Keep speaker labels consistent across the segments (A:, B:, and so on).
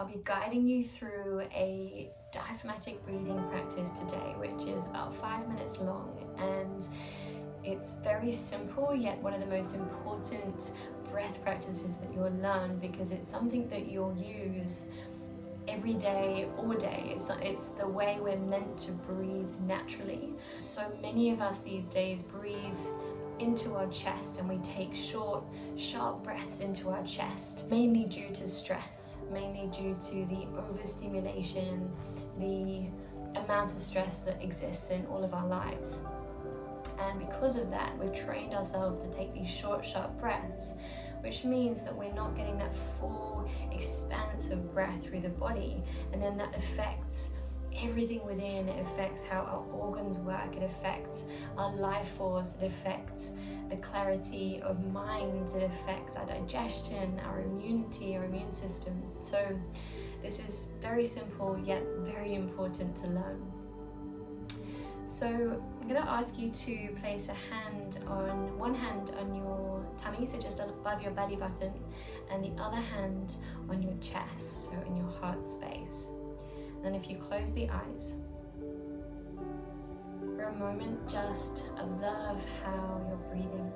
A: I'll be guiding you through a diaphragmatic breathing practice today, which is about 5 minutes long, and it's very simple yet one of the most important breath practices that you'll learn, because it's something that you'll use every day, all day. It's the way we're meant to breathe naturally. So many of us these days breathe into our chest, and we take short, sharp breaths into our chest, mainly due to stress, mainly due to the overstimulation, the amount of stress that exists in all of our lives. And because of that, we've trained ourselves to take these short, sharp breaths, which means that we're not getting that full, expansive breath through the body, and then that affects everything within. It affects how our organs work, it affects our life force, it affects the clarity of mind, it affects our digestion, our immunity, our immune system. So this is very simple yet very important to learn. So I'm going to ask you to place one hand on your tummy, so just above your belly button, and the other hand on your chest, so in your heart space. And if you close the eyes, for a moment just observe how you're breathing.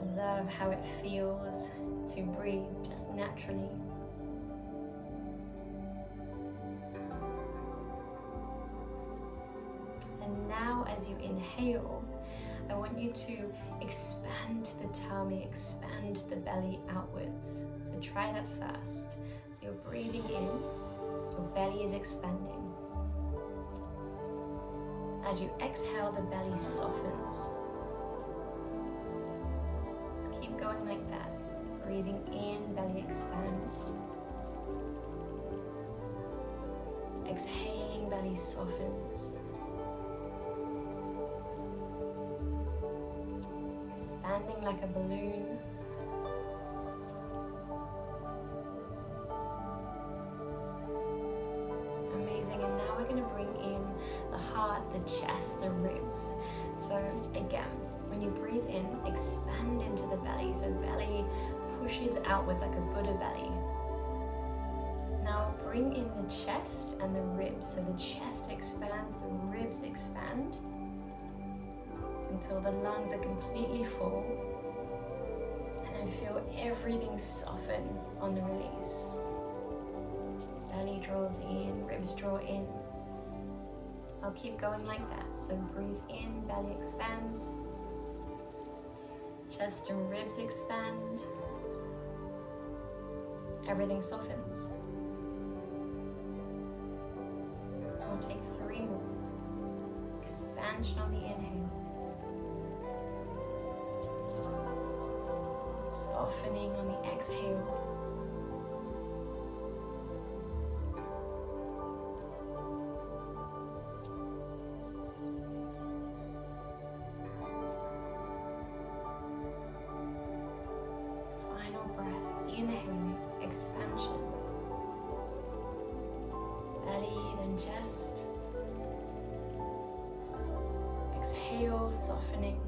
A: Observe how it feels to breathe just naturally. And now as you inhale, I want you to expand the tummy, expand the belly outwards. So try that first. So you're breathing in, your belly is expanding. As you exhale, the belly softens. Just keep going like that. Breathing in, belly expands. Exhaling, belly softens. Expanding like a balloon. Amazing. And now we're going to bring in the heart, the chest, the ribs. So again, when you breathe in, expand into the belly. So belly pushes outwards like a Buddha belly. Now bring in the chest and the ribs. So the chest expands, the ribs expand, until the lungs are completely full, and then feel everything soften on the release. Belly draws in, ribs draw in. I'll keep going like that. So breathe in, belly expands, chest and ribs expand, everything softens. I'll take 3 more. Expansion on the inhale. Softening on the exhale. Final breath, inhaling, expansion. Belly, then chest. Exhale, softening.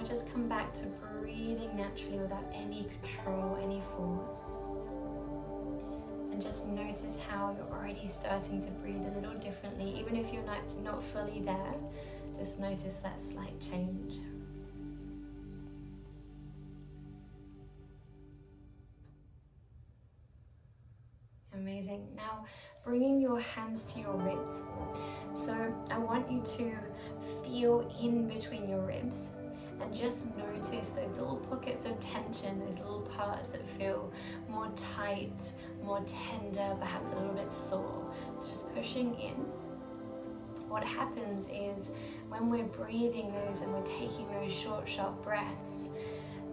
A: Just come back to breathing naturally without any control, any force. And just notice how you're already starting to breathe a little differently. Even if you're not fully there, just notice that slight change. Amazing. Now bringing your hands to your ribs. So I want you to feel in between your ribs. And just notice those little pockets of tension, those little parts that feel more tight, more tender, perhaps a little bit sore. So just pushing in. What happens is when we're breathing those and we're taking those short, sharp breaths,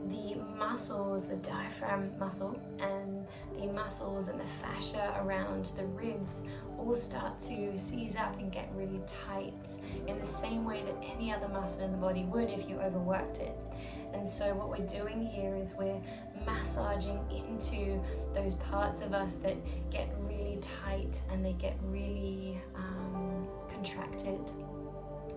A: the muscles, the diaphragm muscle and the muscles and the fascia around the ribs all start to seize up and get really tight in the same way that any other muscle in the body would if you overworked it. And so what we're doing here is we're massaging into those parts of us that get really tight and they get really contracted.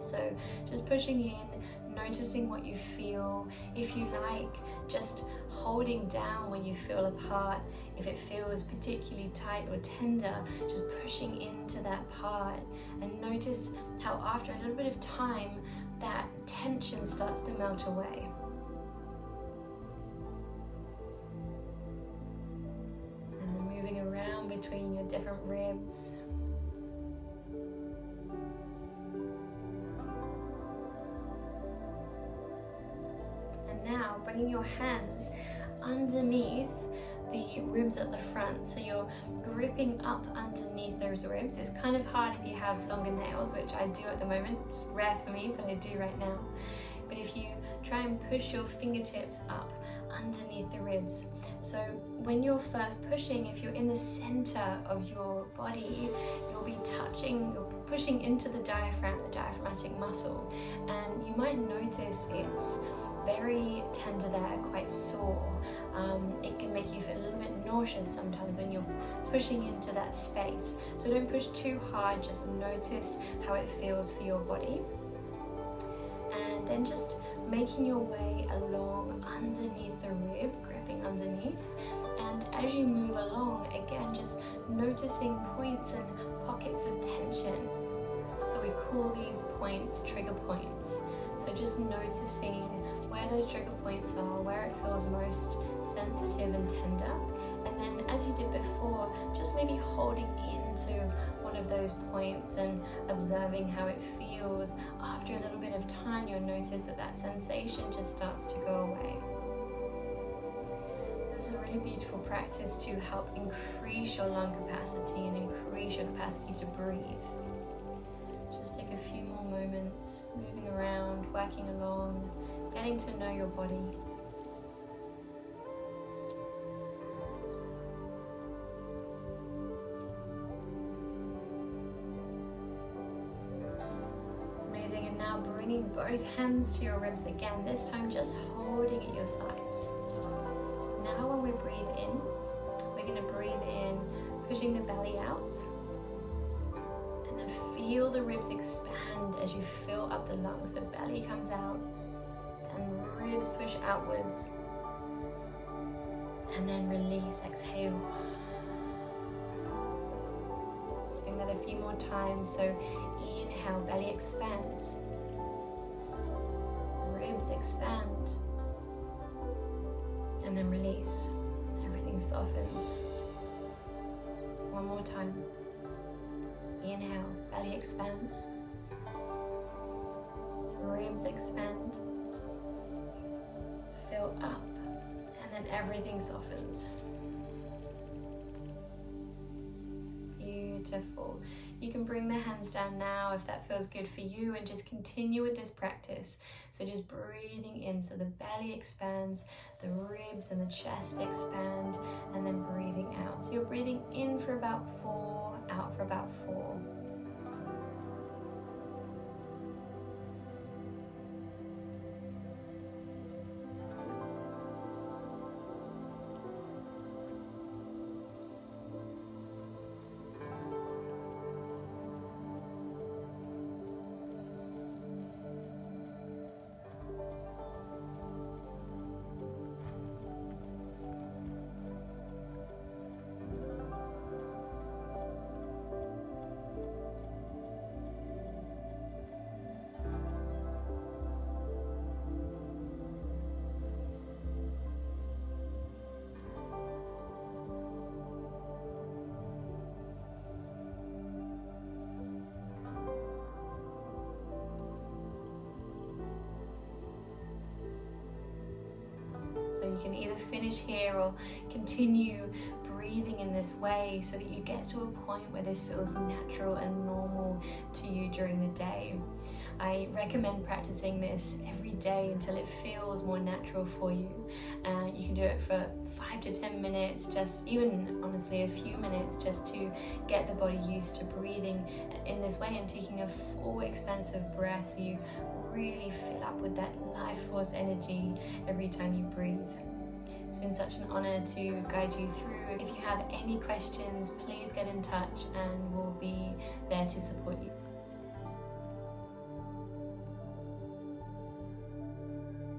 A: So just pushing in, noticing what you feel. If you like, just holding down when you feel a part. If it feels particularly tight or tender, just pushing into that part, and notice how after a little bit of time that tension starts to melt away. And then moving around between your different ribs. And now bringing your hands underneath the ribs at the front, so you're gripping up underneath those ribs. It's kind of hard if you have longer nails, which I do at the moment. It's rare for me, but I do right now. But if you try and push your fingertips up underneath the ribs, so when you're first pushing, if you're in the center of your body, you'll be pushing into the diaphragm, the diaphragmatic muscle, and you might notice it's very tender there, quite sore. It can make you feel a little bit nauseous sometimes when you're pushing into that space. So don't push too hard, just notice how it feels for your body. And then just making your way along underneath the rib, gripping underneath. And as you move along, again, just noticing points and pockets of tension. So we call these points trigger points. So just noticing where those trigger points are, where it feels most sensitive and tender. And then as you did before, just maybe holding into one of those points and observing how it feels. After a little bit of time, you'll notice that that sensation just starts to go away. This is a really beautiful practice to help increase your lung capacity and increase your capacity to breathe. Just take a few more moments, moving around, working along, getting to know your body. Amazing, and now bringing both hands to your ribs again, this time just holding at your sides. Now when we breathe in, we're going to breathe in, pushing the belly out, and then feel the ribs expand as you fill up the lungs. The belly comes out, and ribs push outwards, and then release, exhale. Doing that a few more times. So inhale, belly expands, ribs expand, and then release. Everything softens. One more time. Inhale, belly expands, ribs expand, fill up, and then everything softens. Beautiful. You can bring the hands down now if that feels good for you, and just continue with this practice. So just breathing in, so the belly expands, the ribs and the chest expand, and then breathing out. So you're breathing in for about 4, out for about 4. So you can either finish here or continue breathing in this way so that you get to a point where this feels natural and normal to you during the day. I recommend practicing this every day until it feels more natural for you. You can do it for 5 to 10 minutes, just even honestly a few minutes, just to get the body used to breathing in this way and taking a full expansive breath so you really fill up with that life force energy every time you breathe. It's been such an honor to guide you through. If you have any questions, please get in touch and we'll be there to support you.